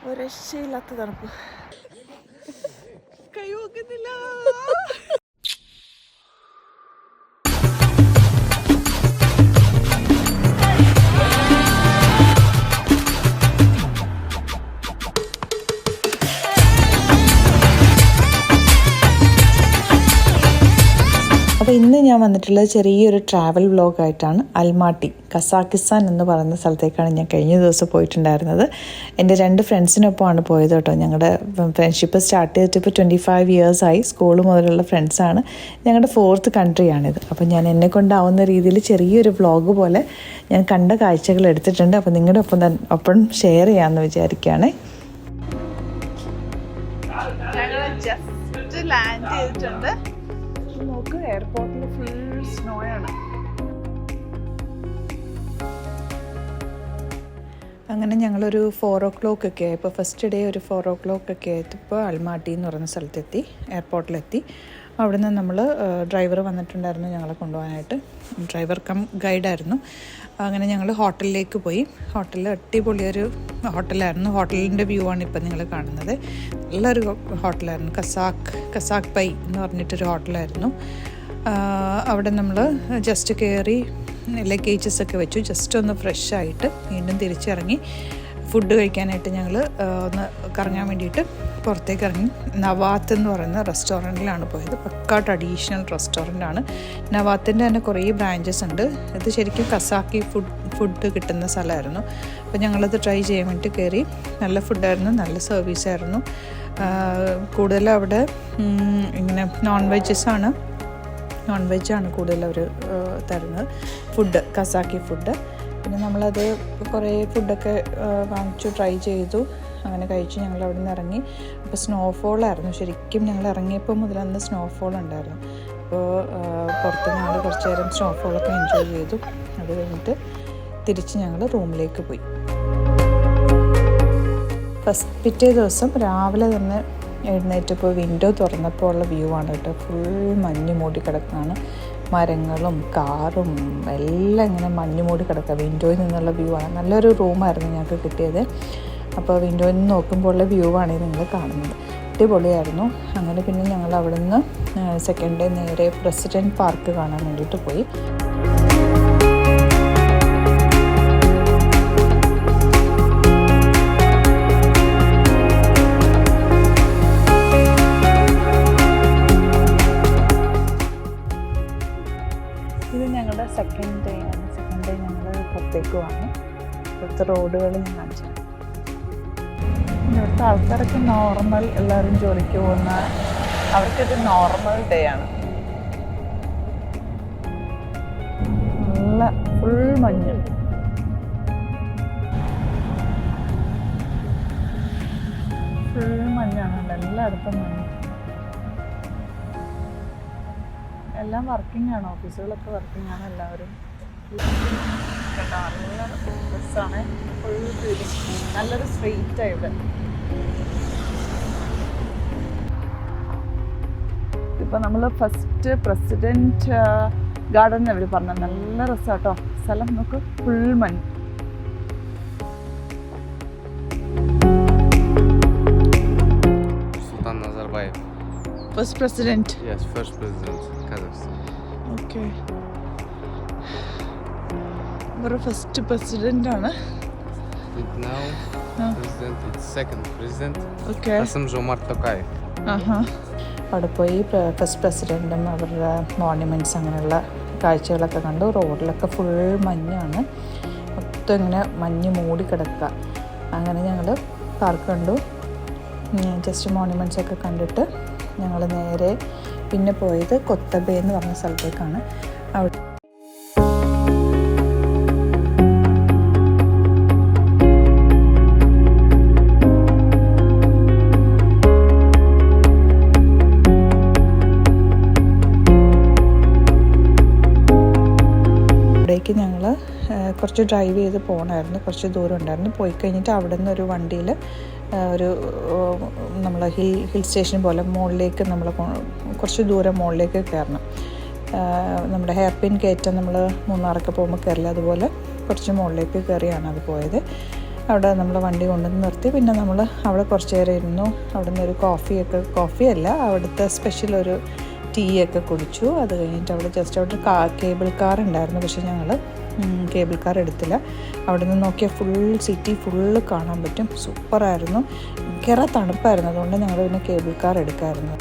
ഒരു രക്ഷയില്ലാത്ത തണുപ്പ്. കൈ നോക്കുന്നില്ല. അപ്പോൾ ഇന്ന് ഞാൻ വന്നിട്ടുള്ളത് ചെറിയൊരു ട്രാവൽ വ്ലോഗായിട്ടാണ്. അൽമാട്ടി കസാക്കിസ്ഥാൻ എന്ന് പറയുന്ന സ്ഥലത്തേക്കാണ് ഞാൻ കഴിഞ്ഞ ദിവസം പോയിട്ടുണ്ടായിരുന്നത്. എൻ്റെ 2 ഫ്രണ്ട്സിനൊപ്പമാണ് പോയത് കേട്ടോ. ഞങ്ങളുടെ ഫ്രണ്ട്ഷിപ്പ് സ്റ്റാർട്ട് ചെയ്തിട്ട് ഇപ്പോൾ 25 ഇയേഴ്സായി. സ്കൂൾ മുതലുള്ള ഫ്രണ്ട്സാണ്. ഞങ്ങളുടെ 4th കൺട്രിയാണിത്. അപ്പോൾ ഞാൻ എന്നെ കൊണ്ടാവുന്ന രീതിയിൽ ചെറിയൊരു വ്ലോഗ് പോലെ ഞാൻ കണ്ട കാഴ്ചകൾ എടുത്തിട്ടുണ്ട്. അപ്പോൾ നിങ്ങളുടെ ഒപ്പം ഷെയർ ചെയ്യാമെന്ന് വിചാരിക്കുകയാണ്. ഞങ്ങൾ ജസ്റ്റ് ലാൻഡ് ചെയ്തിട്ടുണ്ട്. നോക്ക്, എയർപോർട്ടിൽ ഫുൾ സ്നോ ആണ്. അങ്ങനെ ഞങ്ങളൊരു 4 o'clock ഒക്കെ ആയപ്പോൾ, ഫസ്റ്റ് ഡേ ഒരു 4 o'clock ഒക്കെ ആയപ്പോൾ അൽമാട്ടി എന്ന് പറയുന്ന സ്ഥലത്തെത്തി, എയർപോർട്ടിലെത്തി. അവിടെ നിന്ന് നമ്മൾ ഡ്രൈവർ വന്നിട്ടുണ്ടായിരുന്നു ഞങ്ങളെ കൊണ്ടുപോകാനായിട്ട്. ഡ്രൈവർ കം ഗൈഡായിരുന്നു. അങ്ങനെ ഞങ്ങൾ ഹോട്ടലിലേക്ക് പോയി. ഹോട്ടലിൽ അടിപൊളിയൊരു ഹോട്ടലായിരുന്നു. ഹോട്ടലിൻ്റെ വ്യൂ ആണ് ഇപ്പം നിങ്ങൾ കാണുന്നത്. നല്ലൊരു ഹോട്ടലായിരുന്നു. കസാക്ക് പൈ എന്ന് പറഞ്ഞിട്ടൊരു ഹോട്ടലായിരുന്നു. അവിടെ നമ്മൾ ജസ്റ്റ് കയറി ലഗേജസ് ഒക്കെ വെച്ചു. ജസ്റ്റ് ഒന്ന് ഫ്രഷ് ആയിട്ട് വീണ്ടും തിരിച്ചിറങ്ങി ഫുഡ് കഴിക്കാനായിട്ട് ഞങ്ങൾ ഒന്ന് കറങ്ങാൻ വേണ്ടിയിട്ട് പുറത്തേക്ക് ഇറങ്ങി. നവാത്ത് എന്ന് പറയുന്ന റെസ്റ്റോറൻറ്റിലാണ് പോയത്. പക്കാ ട്രഡീഷണൽ റെസ്റ്റോറൻ്റാണ്. നവാത്തിൻ്റെ തന്നെ കുറേ ബ്രാഞ്ചസ് ഉണ്ട്. ഇത് ശരിക്കും കസാക്കി ഫുഡ് കിട്ടുന്ന സ്ഥലമായിരുന്നു. അപ്പോൾ ഞങ്ങളത് ട്രൈ ചെയ്യാൻ വേണ്ടി കയറി. നല്ല ഫുഡായിരുന്നു, നല്ല സർവീസായിരുന്നു. കൂടുതലും അവിടെ ഇങ്ങനെ നോൺ വെജാണ് കൂടുതൽ അവർ തരുന്നത് ഫുഡ്, കസാക്കി ഫുഡ്. പിന്നെ നമ്മളത് കുറേ ഫുഡൊക്കെ വാങ്ങിച്ചു, ട്രൈ ചെയ്തു, അങ്ങനെ കഴിച്ചു. ഞങ്ങൾ അവിടെ നിന്ന് ഇറങ്ങി. അപ്പോൾ സ്നോഫോളായിരുന്നു. ശരിക്കും ഞങ്ങൾ ഇറങ്ങിയപ്പോൾ മുതൽ അന്ന് സ്നോഫോൾ ഉണ്ടായിരുന്നു. അപ്പോൾ പുറത്ത് ഞങ്ങൾ കുറച്ച് നേരം സ്നോഫോളൊക്കെ എൻജോയ് ചെയ്തു. അത് കഴിഞ്ഞിട്ട് തിരിച്ച് ഞങ്ങൾ റൂമിലേക്ക് പോയി. പിറ്റേ ദിവസം രാവിലെ തന്നെ എഴുന്നേറ്റപ്പോൾ വിൻഡോ തുറന്നപ്പോൾ ഉള്ള വ്യൂ ആണ് കേട്ടോ. ഫുൾ മഞ്ഞ് മൂടി കിടക്കുകയാണ്. മരങ്ങളും കാറും എല്ലാം ഇങ്ങനെ മഞ്ഞ് മൂടി കിടക്കുക. വിൻഡോയിൽ നിന്നുള്ള വ്യൂ ആണ്. നല്ലൊരു റൂമായിരുന്നു ഞങ്ങൾക്ക് കിട്ടിയത്. അപ്പോൾ വിൻഡോയിൽ നിന്ന് നോക്കുമ്പോൾ ഉള്ള വ്യൂ ആണ് നിങ്ങൾ കാണുന്നത്. അടിപൊളിയായിരുന്നു. അങ്ങനെ പിന്നെ ഞങ്ങൾ അവിടെ നിന്ന് സെക്കൻഡ് ഡേ നേരെ പ്രസിഡൻറ്റ് പാർക്ക് കാണാൻ വേണ്ടിയിട്ട് പോയി. ഇത് ഞങ്ങളുടെ സെക്കൻഡ് ഡേ ആണ്. സെക്കൻഡ് ഡേ ഞങ്ങൾ പുറത്തേക്ക് പോവാണ്. ഇവിടുത്തെ റോഡുകൾ ഞാൻ കാണിച്ചു. ഇവിടുത്തെ ആൾക്കാരൊക്കെ നോർമൽ, എല്ലാവരും ജോലിക്ക് പോകുന്ന, അവർക്കിത് നോർമൽ ഡേ ആണ്. നല്ല ഫുൾ മഞ്ഞ്. ഫുൾ മഞ്ഞാണ്. എല്ലായിടത്തും മഞ്ഞ്. എല്ലാം വർക്കിംഗ് ആണ്. ഓഫീസുകളൊക്കെ വർക്കിംഗ് ആണ്. എല്ലാവരും കേട്ടോ. നല്ല ബസ്സാണ്. Full tourist. നല്ലൊരു സ്ട്രീറ്റാണ് ഇവിടെ. ഇപ്പം നമ്മൾ ഫസ്റ്റ് പ്രസിഡൻറ്റ് ഗാർഡൻ അവർ പറഞ്ഞ നല്ല രസമാട്ടോ സ്ഥലം. നോക്ക്, ഫുൾ മഞ്ഞ്. Sultan Nazarbayev. First president. Yes, first president Kazakhstan. Okay, ഇവരുടെ ഫസ്റ്റ് പ്രസിഡൻ്റ് ആണ്. Now president, it's second president. Okay. Kassym-Jomart Tokayev. അവിടെ പോയി ഫസ്റ്റ് പ്രസിഡൻറ്റും അവരുടെ മോണ്യുമെൻറ്റ്സ് അങ്ങനെയുള്ള കാഴ്ചകളൊക്കെ കണ്ടു. റോഡിലൊക്കെ ഫുൾ മഞ്ഞാണ്. മൊത്തം ഇങ്ങനെ മഞ്ഞ് മൂടി കിടക്കുക. അങ്ങനെ ഞങ്ങൾ പാർക്ക് കണ്ടു. ജസ്റ്റ് മോണ്യുമെൻറ്റ്സ് ഒക്കെ കണ്ടിട്ട് ഞങ്ങൾ നേരെ പിന്നെ പോയത് കൊത്തബേ എന്ന് പറഞ്ഞ സ്ഥലത്തേക്കാണ്. അവിടെ അവിടേക്ക് ഞങ്ങൾ കുറച്ച് ഡ്രൈവ് ചെയ്ത് പോകണമായിരുന്നു. കുറച്ച് ദൂരം ഉണ്ടായിരുന്നു. പോയി കഴിഞ്ഞിട്ട് അവിടെ നിന്ന് ഒരു വണ്ടിയിൽ ഒരു നമ്മൾ ഹിൽ സ്റ്റേഷൻ പോലെ മുകളിലേക്ക് നമ്മൾ കുറച്ച് ദൂരം മുകളിലേക്ക് കയറണം. നമ്മുടെ ഹെയർ പിൻ കയറ്റം നമ്മൾ മൂന്നാറൊക്കെ പോകുമ്പോൾ കയറില്ല, അതുപോലെ കുറച്ച് മുകളിലേക്ക് കയറിയാണ് അത് പോയത്. അവിടെ നമ്മൾ വണ്ടി കൊണ്ടുവന്ന് നിർത്തി. പിന്നെ നമ്മൾ അവിടെ കുറച്ച് നേരം ഇരുന്നു. അവിടെ നിന്ന് ഒരു കോഫിയല്ല, അവിടുത്തെ സ്പെഷ്യൽ ഒരു ടീ ഒക്കെ കുടിച്ചു. അത് കഴിഞ്ഞിട്ട് അവിടെ ജസ്റ്റ് അവിടെ കേബിൾ കാർ ഉണ്ടായിരുന്നു, പക്ഷേ ഞങ്ങൾ കേബിൾ കാർ എടുത്തില്ല. അവിടെ നിന്ന് നോക്കിയാൽ സിറ്റി ഫുള്ള് കാണാൻ പറ്റും. സൂപ്പറായിരുന്നു, ഭയങ്കര തണുപ്പായിരുന്നു. അതുകൊണ്ട് ഞങ്ങൾ പിന്നെ കേബിൾ കാർ എടുക്കാമായിരുന്നു.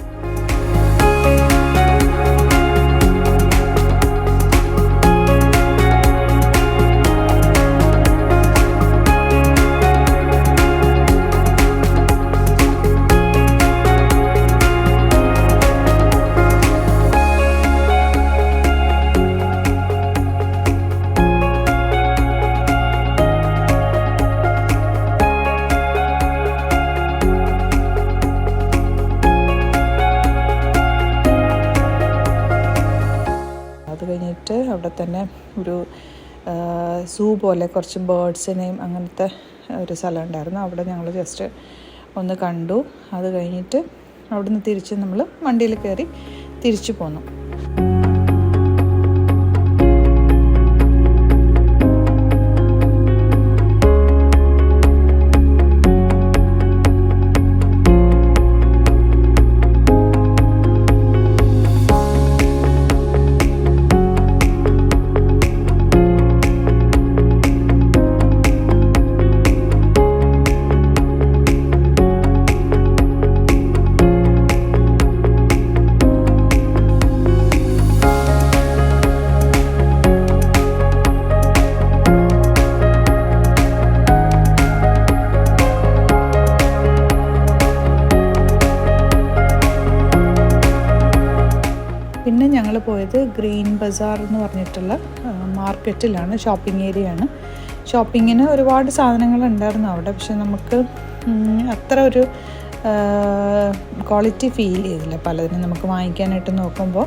അവിടെ തന്നെ ഒരു സൂ പോലെ കുറച്ച് ബേർഡ്സിനെയും അങ്ങനത്തെ ഒരു സ്ഥലം ഉണ്ടായിരുന്നു. അവിടെ ഞങ്ങൾ ജസ്റ്റ് ഒന്ന് കണ്ടു. അത് കഴിഞ്ഞിട്ട് അവിടെ നിന്ന് തിരിച്ച് നമ്മൾ വണ്ടിയിൽ കയറി തിരിച്ചു പോന്നു. പിന്നെ ഞങ്ങൾ പോയത് ഗ്രീൻ ബസാർ എന്ന് പറഞ്ഞിട്ടുള്ള മാർക്കറ്റിലാണ്, ഷോപ്പിംഗ് ഏരിയയാണ്. ഷോപ്പിങ്ങിന് ഒരുപാട് സാധനങ്ങൾ ഉണ്ടായിരുന്നു അവിടെ, പക്ഷെ നമുക്ക് അത്ര ഒരു ക്വാളിറ്റി ഫീൽ ചെയ്തില്ല. പലതിനും നമുക്ക് വാങ്ങിക്കാനായിട്ട് നോക്കുമ്പോൾ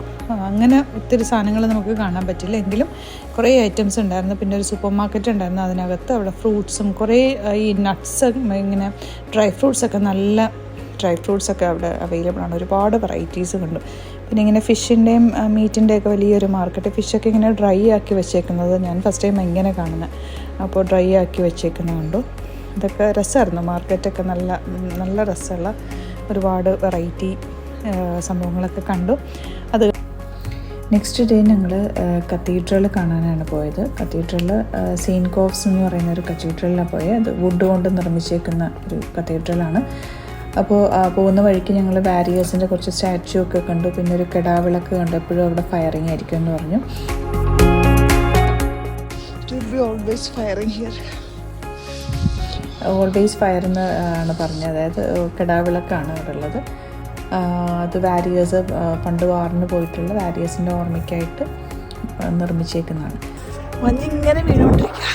അങ്ങനെ ഒത്തിരി സാധനങ്ങൾ നമുക്ക് കാണാൻ പറ്റില്ല. എങ്കിലും കുറേ ഐറ്റംസ് ഉണ്ടായിരുന്നു. പിന്നെ ഒരു സൂപ്പർ മാർക്കറ്റ് ഉണ്ടായിരുന്നു, അതിനകത്ത് അവിടെ ഫ്രൂട്ട്സും കുറേ ഈ നട്ട്സ്, ഇങ്ങനെ ഡ്രൈ ഫ്രൂട്ട്സൊക്കെ, നല്ല ഡ്രൈ ഫ്രൂട്ട്സൊക്കെ അവിടെ അവൈലബിൾ ആണ്. ഒരുപാട് വെറൈറ്റീസ് കണ്ടു. പിന്നെ ഇങ്ങനെ ഫിഷിൻ്റെയും മീറ്റിൻ്റെയൊക്കെ വലിയൊരു മാർക്കറ്റ്. ഫിഷൊക്കെ ഇങ്ങനെ ഡ്രൈ ആക്കി വെച്ചേക്കുന്നത് ഞാൻ ഫസ്റ്റ് ടൈം ഇങ്ങനെ കാണുന്നത്. അപ്പോൾ ഡ്രൈ ആക്കി വെച്ചേക്കുന്നത് കണ്ടു. ഇതൊക്കെ രസമായിരുന്നു. മാർക്കറ്റൊക്കെ നല്ല നല്ല രസമുള്ള ഒരുപാട് വെറൈറ്റി സംഭവങ്ങളൊക്കെ കണ്ടു. അത് നെക്സ്റ്റ് ഡേ ഞങ്ങൾ കത്തീഡ്രൽ കാണാനാണ് പോയത്. കത്തീഡ്രൽ സെയിൻറ്റ് കോവ്സ് എന്ന് പറയുന്ന ഒരു കത്തീഡ്രലിലാണ് പോയത്. അത് വുഡ് കൊണ്ട് നിർമ്മിച്ചേക്കുന്ന ഒരു കത്തീഡ്രലാണ്. അപ്പോൾ പോകുന്ന വഴിക്ക് ഞങ്ങൾ വാരിയേഴ്സിൻ്റെ കുറച്ച് സ്റ്റാച്ചു ഒക്കെ കണ്ടു. പിന്നെ ഒരു കെടാവിളക്ക് കണ്ടു. എപ്പോഴും അവിടെ ഫയറിങ് ആയിരിക്കും എന്ന് പറഞ്ഞു. ഓൾവേസ് ഫയർ എന്ന് ആണ് പറഞ്ഞത്. അതായത് കെടാവിളക്കാണ് അവിടെ ഉള്ളത്. അത് വാരിയേഴ്സ് പണ്ട് വാറിന് പോയിട്ടുള്ള വാരിയേഴ്സിൻ്റെ ഓർമ്മയ്ക്കായിട്ട് നിർമ്മിച്ചേക്കുന്നതാണ്. മഞ്ഞിങ്ങനെ വീണോണ്ടിരിക്കുക.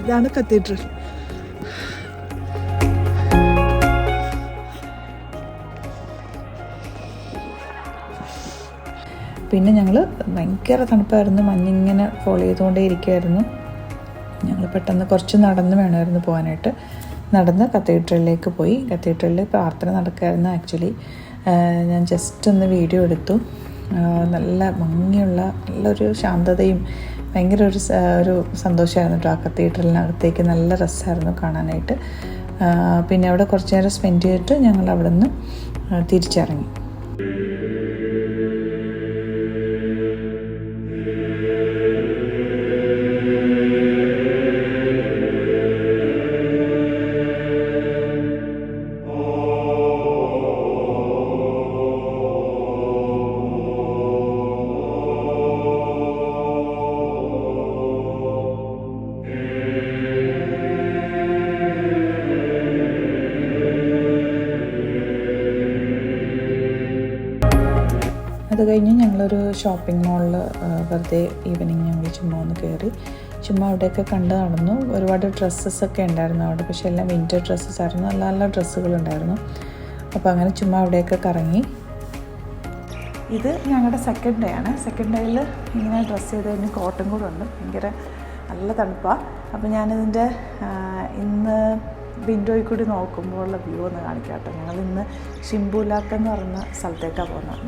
ഇതാണ് കത്തീഡ്രൽ. പിന്നെ ഞങ്ങൾ ഭയങ്കര തണുപ്പായിരുന്നു. മഞ്ഞിങ്ങനെ ഫോളോ ചെയ്തുകൊണ്ടേ ഇരിക്കുമായിരുന്നു. ഞങ്ങൾ പെട്ടെന്ന് കുറച്ച് നടന്ന് വേണമായിരുന്നു പോകാനായിട്ട്. നടന്ന് കത്തീഡ്രലിലേക്ക് പോയി. കത്തീഡ്രലിൽ പ്രാർത്ഥന നടക്കുമായിരുന്നു. ആക്ച്വലി ഞാൻ ജസ്റ്റ് ഒന്ന് വീഡിയോ എടുത്തു. നല്ല ഭംഗിയുള്ള നല്ലൊരു ശാന്തതയും ഭയങ്കര ഒരു സന്തോഷമായിരുന്നു കേട്ടോ. ആ കത്തീഡ്രലിനകത്തേക്ക് നല്ല രസമായിരുന്നു കാണാനായിട്ട്. പിന്നെ അവിടെ കുറച്ച് നേരം സ്പെൻഡ് ചെയ്തിട്ട് ഞങ്ങൾ അവിടെ നിന്ന് തിരിച്ചിറങ്ങി. അത് കഴിഞ്ഞ് ഞങ്ങളൊരു ഷോപ്പിംഗ് മാളിൽ വെറുതെ ഈവനിങ് ഞങ്ങൾ ചുമ്മാ ഒന്ന് കയറി ചുമ്മാ അവിടെയൊക്കെ കണ്ട് നടന്നു. ഒരുപാട് ഡ്രസ്സസൊക്കെ ഉണ്ടായിരുന്നു അവിടെ, പക്ഷേ എല്ലാം വിൻ്റർ ഡ്രസ്സസ് ആയിരുന്നു. നല്ല നല്ല ഡ്രസ്സുകളുണ്ടായിരുന്നു. അപ്പോൾ അങ്ങനെ ചുമ്മാ അവിടെയൊക്കെ കറങ്ങി. ഇത് ഞങ്ങളുടെ സെക്കൻഡ് ഡേ ആണ്. സെക്കൻഡ് ഡേയിൽ ഇങ്ങനെ ഡ്രസ്സ് ചെയ്ത് കഴിഞ്ഞ് കോട്ടും കൂടെ ഉണ്ട്. ഭയങ്കര നല്ല തണുപ്പാണ്. അപ്പോൾ ഞാനിതിൻ്റെ ഇന്ന് വിൻഡോയിൽ കൂടി നോക്കുമ്പോൾ ഉള്ള വ്യൂ ഒന്ന് കാണിക്കാം കേട്ടോ. ഞങ്ങളിന്ന് ഷിംബുലാക്ക് എന്ന് പറയുന്ന സ്ഥലത്തേക്കാണ് പോകുന്നത്.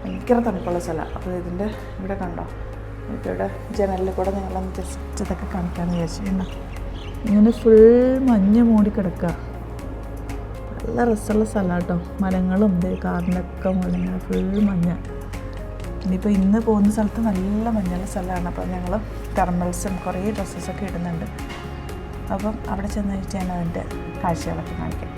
ഭയങ്കര തണുപ്പുള്ള സ്ഥലമാണ്. അപ്പോൾ ഇതിൻ്റെ ഇവിടെ കണ്ടോ, ഇവിടെ ജനലിൽ കൂടെ നിങ്ങളൊന്ന് ജസ്റ്റ് ഇതൊക്കെ കാണിക്കാമെന്ന് വിചാരിച്ചിട്ടുണ്ടോ. ഇങ്ങനെ ഫുൾ മഞ്ഞ് മൂടി കിടക്കുക. നല്ല രസമുള്ള സ്ഥലമാണ് കേട്ടോ. മരങ്ങളും കാറിനൊക്കെ മുകളിൽ ഫുൾ മഞ്ഞ. ഇനിയിപ്പോൾ ഇന്ന് പോകുന്ന സ്ഥലത്ത് നല്ല മഞ്ഞുള്ള സ്ഥലമാണ്. അപ്പോൾ ഞങ്ങൾ തെർമൽസും കുറേ ഡ്രസ്സസൊക്കെ ഇടുന്നുണ്ട്. അപ്പം അവിടെ ചെന്ന് ഞാൻ അതിൻ്റെ കാഴ്ചകളൊക്കെ കാണിക്കാം.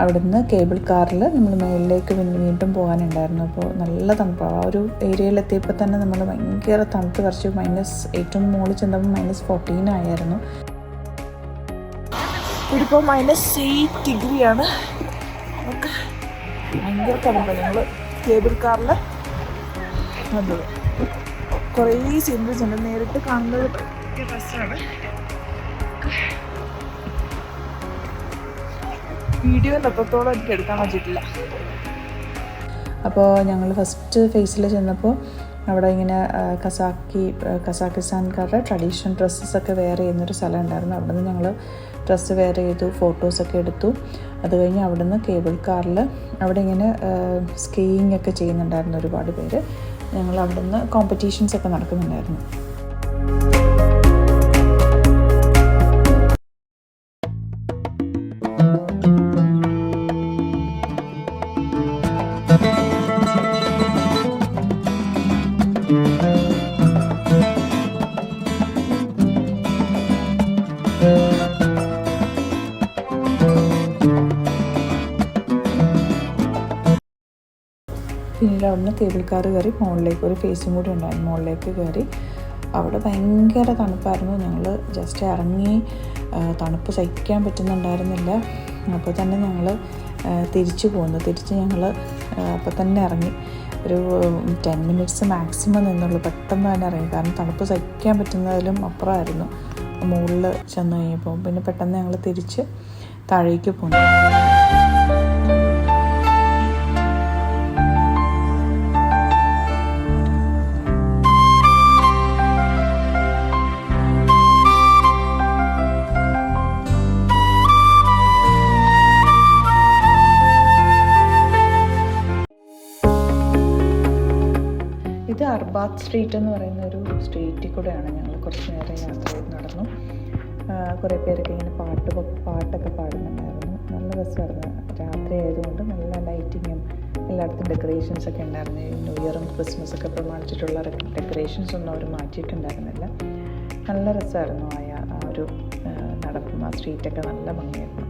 അവിടുന്ന് കേബിൾ കാറിൽ നമ്മൾ മേളിലേക്ക് വീണ്ടും പോകാനുണ്ടായിരുന്നു. അപ്പോൾ നല്ല തണുപ്പ്. ആ ഒരു ഏരിയയിലെത്തിയപ്പോൾ തന്നെ നമ്മൾ ഭയങ്കര തണുത്ത് കുറച്ച് ഏറ്റവും മുകളിൽ ചെന്നപ്പോൾ -14 ആയിരുന്നു. ഇതിപ്പോൾ -8 ഡിഗ്രിയാണ്. നമുക്ക് ഭയങ്കര തണുപ്പ്. ഞങ്ങൾ കേബിൾ കാറിൽ വന്നത് കുറേ സീനറീസ് ഉണ്ട്. നേരിട്ട് കാണുന്നത് ഭയങ്കര രസമാണ്. വീഡിയോയിൽ അത്രത്തോളം എനിക്ക് എടുക്കാൻ പറ്റിയിട്ടില്ല. അപ്പോൾ ഞങ്ങൾ ഫസ്റ്റ് ഫേസിൽ ചെന്നപ്പോൾ അവിടെ ഇങ്ങനെ കസാക്കിസ്ഥാൻകാരുടെ ട്രഡീഷണൽ ഡ്രസ്സസൊക്കെ വെയർ ചെയ്യുന്നൊരു സ്ഥലം ഉണ്ടായിരുന്നു. അവിടെ നിന്ന് ഞങ്ങൾ ഡ്രസ്സ് വെയർ ചെയ്തു, ഫോട്ടോസൊക്കെ എടുത്തു. അത് കഴിഞ്ഞ് അവിടെ നിന്ന് കേബിൾ കാറിൽ അവിടെ ഇങ്ങനെ സ്കീയിങ് ഒക്കെ ചെയ്യുന്നുണ്ടായിരുന്നു ഒരുപാട് പേര്. ഞങ്ങൾ അവിടെ നിന്ന് കോമ്പറ്റീഷൻസൊക്കെ നടക്കുന്നുണ്ടായിരുന്നു. പിന്നീട് അവിടുന്ന് കേബിൾ കാർ കയറി മുകളിലേക്ക് ഒരു ഫേസും കൂടി ഉണ്ടായിരുന്നു. മുകളിലേക്ക് കയറി അവിടെ ഭയങ്കര തണുപ്പായിരുന്നു. ഞങ്ങൾ ജസ്റ്റ് ഇറങ്ങി, തണുപ്പ് സഹിക്കാൻ പറ്റുന്നുണ്ടായിരുന്നില്ല. അപ്പോൾ തന്നെ ഞങ്ങൾ തിരിച്ച് ഞങ്ങൾ അപ്പോൾ തന്നെ ഇറങ്ങി. ഒരു 10 മിനിറ്റ്സ് മാക്സിമം നിന്നുള്ളൂ. പെട്ടെന്ന് തന്നെ ഇറങ്ങി. കാരണം തണുപ്പ് സഹിക്കാൻ പറ്റുന്നതിലും അപ്പുറമായിരുന്നു മുകളിൽ ചെന്ന് കഴിഞ്ഞപ്പോൾ. പിന്നെ പെട്ടെന്ന് ഞങ്ങൾ തിരിച്ച് താഴേക്ക് പോന്നു. ഇത് അർബാത്ത് സ്ട്രീറ്റ് എന്ന് പറയുന്ന ഒരു സ്ട്രീറ്റിൽ കൂടെയാണ് ഞങ്ങൾ കുറച്ച് നേരം യാത്ര ചെയ്ത് നടന്നു. കുറേ പേരൊക്കെ ഇങ്ങനെ പാട്ടൊക്കെ പാടുന്നുണ്ടായിരുന്നു. നല്ല രസമായിരുന്നു. രാത്രി ആയതുകൊണ്ട് നല്ല ലൈറ്റിങ്ങും എല്ലായിടത്തും ഡെക്കറേഷൻസൊക്കെ ഉണ്ടായിരുന്നു. ന്യൂ ഇയറും ക്രിസ്മസൊക്കെ പ്രമാണിച്ചിട്ടുള്ള ഡെക്കറേഷൻസ് ഒന്നും അവർ മാറ്റിയിട്ടുണ്ടായിരുന്നില്ല. നല്ല രസമായിരുന്നു. ആ ഒരു നടപ്പും ആ സ്ട്രീറ്റൊക്കെ നല്ല ഭംഗിയായിരുന്നു.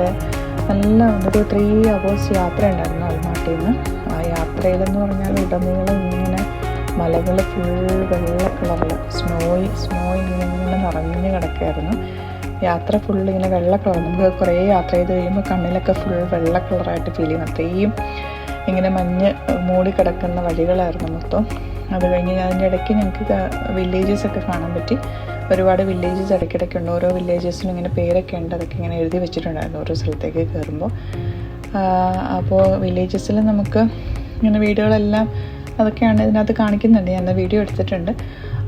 പക്ഷേ നല്ല ഒരു 3 hours യാത്ര ഉണ്ടായിരുന്നു അൽമാട്ടിയിൽ നിന്ന്. ആ യാത്രയിലെന്ന് പറഞ്ഞാൽ ഉടനീളം ഇങ്ങനെ മലകൾ ഫുൾ വെള്ള കളറിൽ സ്നോ ഇങ്ങനെ നിറഞ്ഞു കിടക്കുകയായിരുന്നു. യാത്ര ഫുൾ ഇങ്ങനെ വെള്ള കളർ. നമുക്ക് കുറേ യാത്ര ചെയ്ത് കഴിയുമ്പോൾ കണ്ണിലൊക്കെ ഫുൾ വെള്ള കളറായിട്ട് ഫീൽ ചെയ്യും. അത്രയും ഇങ്ങനെ മഞ്ഞ് മൂടി കിടക്കുന്ന വഴികളായിരുന്നു മൊത്തം. അത് കഴിഞ്ഞ് അതിൻ്റെ ഇടയ്ക്ക് ഞങ്ങൾക്ക് വില്ലേജസൊക്കെ കാണാൻ പറ്റി. ഒരുപാട് വില്ലേജസ് ഇടയ്ക്കിടയ്ക്കുണ്ട്. ഓരോ വില്ലേജസിനും ഇങ്ങനെ പേരൊക്കെ ഉണ്ട്. അതൊക്കെ ഇങ്ങനെ എഴുതി വെച്ചിട്ടുണ്ടായിരുന്നു ഓരോ സ്ഥലത്തേക്ക് കയറുമ്പോൾ. അപ്പോൾ വില്ലേജസിൽ നമുക്ക് ഇങ്ങനെ വീടുകളെല്ലാം അതൊക്കെയാണ് ഇതിനകത്ത് കാണിക്കുന്നുണ്ട്. ഞാൻ വീഡിയോ എടുത്തിട്ടുണ്ട്.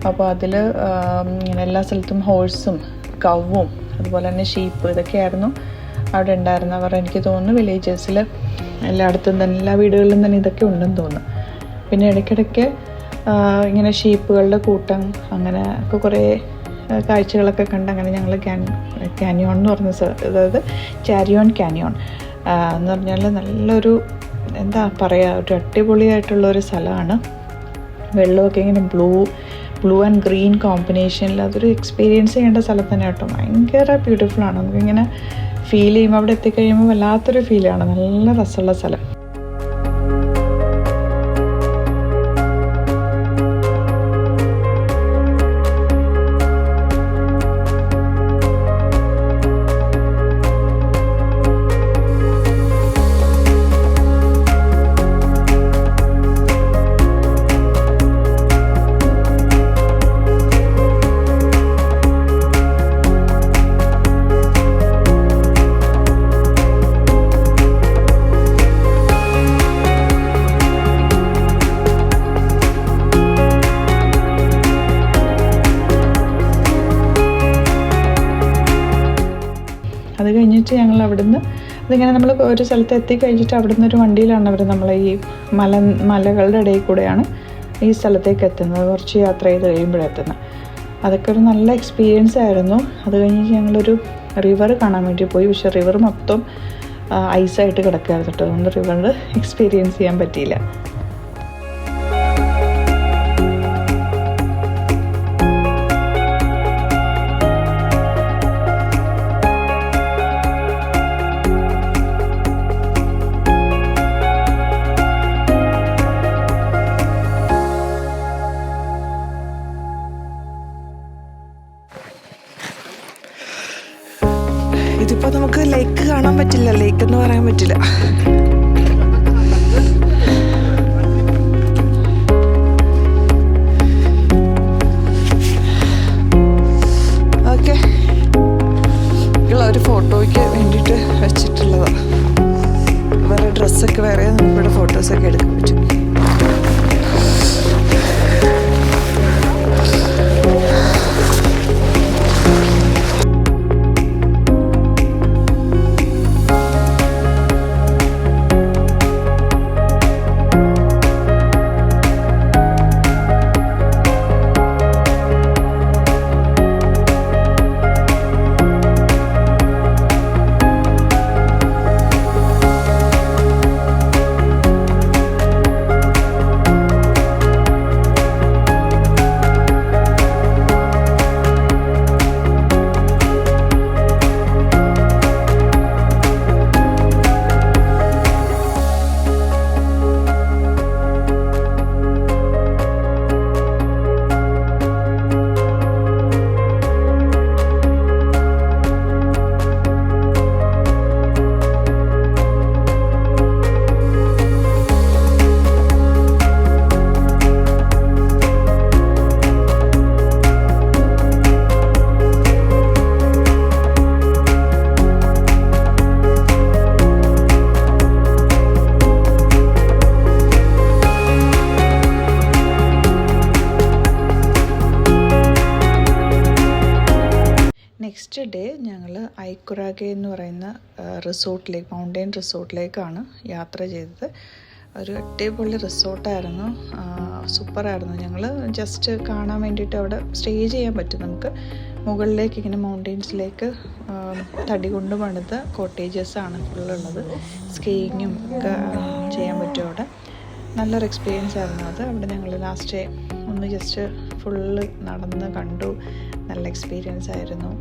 അപ്പോൾ അതിൽ ഇങ്ങനെ എല്ലാ സ്ഥലത്തും ഹോഴ്സും കവും അതുപോലെ തന്നെ ഷീപ്പ് ഇതൊക്കെയായിരുന്നു അവിടെ ഉണ്ടായിരുന്നവർ. എനിക്ക് തോന്നുന്നു വില്ലേജസിൽ എല്ലായിടത്തും തന്നെ എല്ലാ വീടുകളിലും തന്നെ ഇതൊക്കെ ഉണ്ടെന്ന് തോന്നുന്നു. പിന്നെ ഇടയ്ക്കിടയ്ക്ക് ഇങ്ങനെ ഷീപ്പുകളുടെ കൂട്ടം അങ്ങനെ ഒക്കെ കുറേ കാഴ്ചകളൊക്കെ കണ്ട് അങ്ങനെ ഞങ്ങൾ കാനിയോൺ എന്ന് പറഞ്ഞ അതായത് ചാരിയോൺ കാനിയോൺ എന്ന് പറഞ്ഞാൽ നല്ലൊരു എന്താ പറയുക ഒരു അടിപൊളിയായിട്ടുള്ളൊരു സ്ഥലമാണ്. വെള്ളമൊക്കെ ഇങ്ങനെ ബ്ലൂ ആൻഡ് ഗ്രീൻ കോമ്പിനേഷനിൽ അതൊരു എക്സ്പീരിയൻസ് ചെയ്യേണ്ട സ്ഥലം തന്നെ കേട്ടോ. ഭയങ്കര ബ്യൂട്ടിഫുള്ളാണ്. നമുക്കിങ്ങനെ ഫീൽ ചെയ്യുമ്പോൾ അവിടെ എത്തിക്കഴിയുമ്പോൾ വല്ലാത്തൊരു ഫീലാണ്. നല്ല രസമുള്ള സ്ഥലം. അത് കഴിഞ്ഞിട്ട് ഞങ്ങൾ അവിടുന്ന് അതിങ്ങനെ നമ്മൾ ഒരു സ്ഥലത്ത് എത്തിക്കഴിഞ്ഞിട്ട് അവിടുന്ന് ഒരു വണ്ടിയിലാണ് അവർ നമ്മളെ ഈ മലകളുടെ ഇടയിൽ കൂടെയാണ് ഈ സ്ഥലത്തേക്ക് എത്തുന്നത്. കുറച്ച് യാത്ര ചെയ്ത് കഴിയുമ്പോഴെത്തുന്നത്. അതൊക്കെ ഒരു നല്ല എക്സ്പീരിയൻസ് ആയിരുന്നു. അത് കഴിഞ്ഞിട്ട് ഞങ്ങളൊരു റിവർ കാണാൻ വേണ്ടി പോയി. പക്ഷേ റിവർ മൊത്തം ഐസായിട്ട് കിടക്കുകയായിരുന്നു കേട്ടോ. അതുകൊണ്ട് റിവർ എക്സ്പീരിയൻസ് ചെയ്യാൻ പറ്റിയില്ല. ഇതിപ്പോൾ നമുക്ക് ലേക്ക് കാണാൻ പറ്റില്ല. ലേക്ക് എന്ന് പറയാൻ പറ്റില്ല. ഓക്കെ, ഒരു ഫോട്ടോയ്ക്ക് വേണ്ടിയിട്ട് വെച്ചിട്ടുള്ളതാണ്. വേറെ ഡ്രസ്സൊക്കെ വേറെ നമുക്കിവിടെ ഫോട്ടോസൊക്കെ എടുക്കാൻ പറ്റും. നെക്സ്റ്റ് ഡേ ഞങ്ങൾ ഐക്കുറാഗെ എന്ന് പറയുന്ന റിസോർട്ടിലേക്ക് മൗണ്ടെയിൻ റിസോർട്ടിലേക്കാണ് യാത്ര ചെയ്തത്. ഒരു അടിപൊളി റിസോർട്ടായിരുന്നു. സൂപ്പറായിരുന്നു. ഞങ്ങൾ ജസ്റ്റ് കാണാൻ വേണ്ടിയിട്ട് അവിടെ സ്റ്റേ ചെയ്യാൻ പറ്റും. നമുക്ക് മുകളിലേക്ക് ഇങ്ങനെ മൗണ്ടെയിൻസിലേക്ക് തടി കൊണ്ട് പണിത കോട്ടേജസാണ് ഫുള്ളുള്ളത്. സ്കീയിങ്ങും ഒക്കെ ചെയ്യാൻ പറ്റും അവിടെ. നല്ലൊരു എക്സ്പീരിയൻസ് ആയിരുന്നു അത്. അവിടെ ഞങ്ങൾ ലാസ്റ്റ് ഒന്ന് ജസ്റ്റ് ഫുള്ള് നടന്ന് കണ്ടു. നല്ല എക്സ്പീരിയൻസ് ആയിരുന്നു.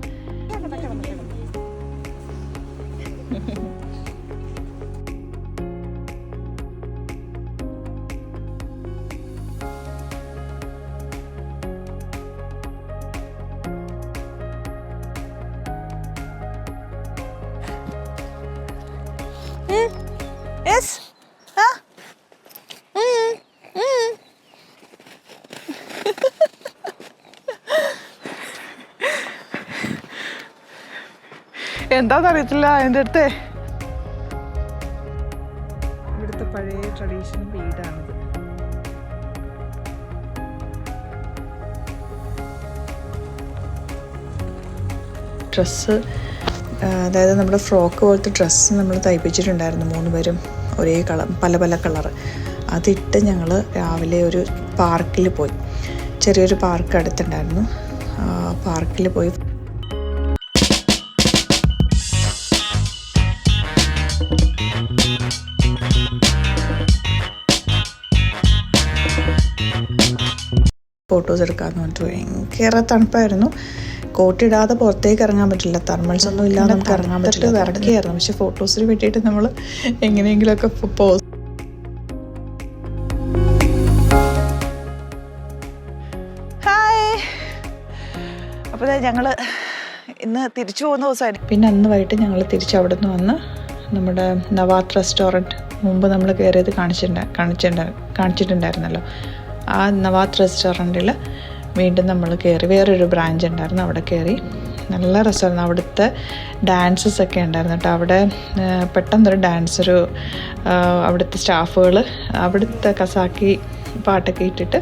യെസ് ആ എന്താണെന്നറിയത്തില്ല എൻ്റെ അടുത്ത്. ഇവിടുത്തെ പഴയ ട്രഡീഷണൽ വീടാണിത്. ഡ്രസ്സ്, അതായത് നമ്മുടെ ഫ്രോക്ക് പോലത്തെ ഡ്രസ്സ് നമ്മൾ തയ്പ്പിച്ചിട്ടുണ്ടായിരുന്നു 3 പേരും ഒരേ കളർ, പല പല കളറ്. അതിട്ട് ഞങ്ങൾ രാവിലെ ഒരു പാർക്കിൽ പോയി. ചെറിയൊരു പാർക്ക് അടുത്തുണ്ടായിരുന്നു. പാർക്കിൽ പോയി ഫോട്ടോസ് എടുക്കാമെന്ന് പറഞ്ഞിട്ട് ഭയങ്കര തണുപ്പായിരുന്നു. കോട്ടിടാതെ പുറത്തേക്ക് ഇറങ്ങാൻ പറ്റില്ല, തെർമൽസ് ഒന്നും ഇല്ലാതെ നമുക്ക് ഇറങ്ങാൻ പറ്റില്ല, വിറക്കിയായിരുന്നു. പക്ഷെ ഫോട്ടോസിന് വേണ്ടിയിട്ട് നമ്മൾ എങ്ങനെയെങ്കിലുമൊക്കെ പോസ്. ഹായ്. അപ്പോൾ ഞങ്ങൾ ഇന്ന് തിരിച്ചു പോകുന്ന ദിവസമായിരുന്നു. പിന്നെ അന്ന് വൈകിട്ട് ഞങ്ങൾ തിരിച്ച് അവിടെ നിന്ന് വന്ന് നമ്മുടെ നവാത്ത് റെസ്റ്റോറൻറ്റ്, മുമ്പ് നമ്മൾ കയറിയത് കാണിച്ചിട്ടുണ്ടായിരുന്നല്ലോ, ആ നവാത്ത് റെസ്റ്റോറൻറ്റിൽ വീണ്ടും നമ്മൾ കയറി. വേറൊരു ബ്രാഞ്ച് ഉണ്ടായിരുന്നു, അവിടെ കയറി. നല്ല രസമായിരുന്നു. അവിടുത്തെ ഡാൻസസ് ഒക്കെ ഉണ്ടായിരുന്നു കേട്ടോ. അവിടെ പെട്ടെന്നൊരു ഡാൻസൊരു അവിടുത്തെ സ്റ്റാഫുകൾ അവിടുത്തെ കസാക്കി പാട്ടൊക്കെ ഇട്ടിട്ട്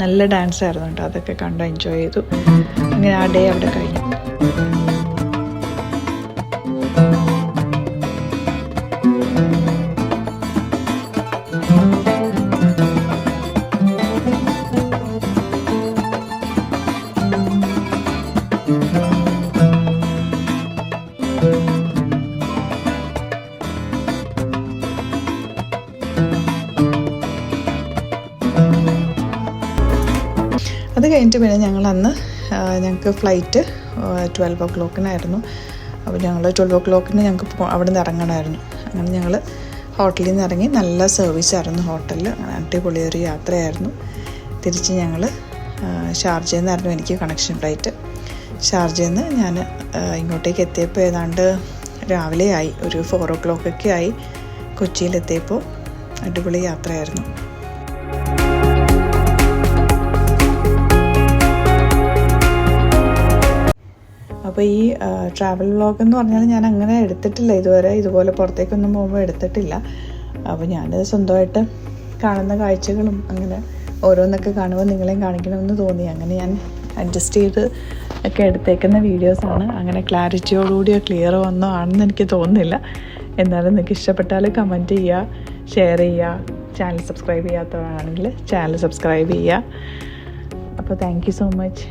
നല്ല ഡാൻസ് ആയിരുന്നു കേട്ടോ. അതൊക്കെ കണ്ട് എൻജോയ് ചെയ്തു. അങ്ങനെ ആ ഡേ അവിടെ കഴിഞ്ഞു. അത് കഴിഞ്ഞിട്ട് പിന്നെ ഞങ്ങൾക്ക് ഫ്ലൈറ്റ് 12 o'clock-നായിരുന്നു. അപ്പോൾ ഞങ്ങൾ 12 o'clock-ന് ഞങ്ങൾക്ക് അവിടെ നിന്ന് ഇറങ്ങണമായിരുന്നു. അങ്ങനെ ഞങ്ങൾ ഹോട്ടലിൽ നിന്ന് ഇറങ്ങി. നല്ല സർവീസായിരുന്നു ഹോട്ടലിൽ. അടിപൊളിയൊരു യാത്രയായിരുന്നു. തിരിച്ച് ഞങ്ങൾ ഷാർജയിൽ നിന്നായിരുന്നു എനിക്ക് കണക്ഷൻ ഫ്ലൈറ്റ്. ഷാർജയിൽ നിന്ന് ഞാൻ ഇങ്ങോട്ടേക്ക് എത്തിയപ്പോൾ ഏതാണ്ട് രാവിലെ ആയി, ഒരു 4 o'clock ആയി കൊച്ചിയിലെത്തിയപ്പോൾ. അടിപൊളി യാത്രയായിരുന്നു. അപ്പോൾ ഈ ട്രാവൽ വ്ളോഗ് എന്ന് പറഞ്ഞാൽ ഞാൻ അങ്ങനെ എടുത്തിട്ടില്ല ഇതുവരെ, ഇതുപോലെ പുറത്തേക്കൊന്നും പോകുമ്പോൾ എടുത്തിട്ടില്ല. അപ്പോൾ ഞാൻ സ്വന്തമായിട്ട് കാണുന്ന കാഴ്ചകളും അങ്ങനെ ഓരോന്നൊക്കെ കാണുമ്പോൾ നിങ്ങളെയും കാണിക്കണമെന്ന് തോന്നി. അങ്ങനെ ഞാൻ അഡ്ജസ്റ്റ് ചെയ്ത് ഒക്കെ എടുത്തേക്കുന്ന വീഡിയോസാണ്. അങ്ങനെ ക്ലാരിറ്റിയോടുകൂടിയോ ക്ലിയറോ ഒന്നും ആണെന്ന് എനിക്ക് തോന്നുന്നില്ല. എന്നാലും നിങ്ങൾക്ക് ഇഷ്ടപ്പെട്ടാൽ കമൻറ്റ് ചെയ്യുക, ഷെയർ ചെയ്യുക. ചാനൽ സബ്സ്ക്രൈബ് ചെയ്യാത്തവരാണെങ്കിൽ ചാനൽ സബ്സ്ക്രൈബ് ചെയ്യുക. അപ്പോൾ താങ്ക് യു സോ മച്ച്.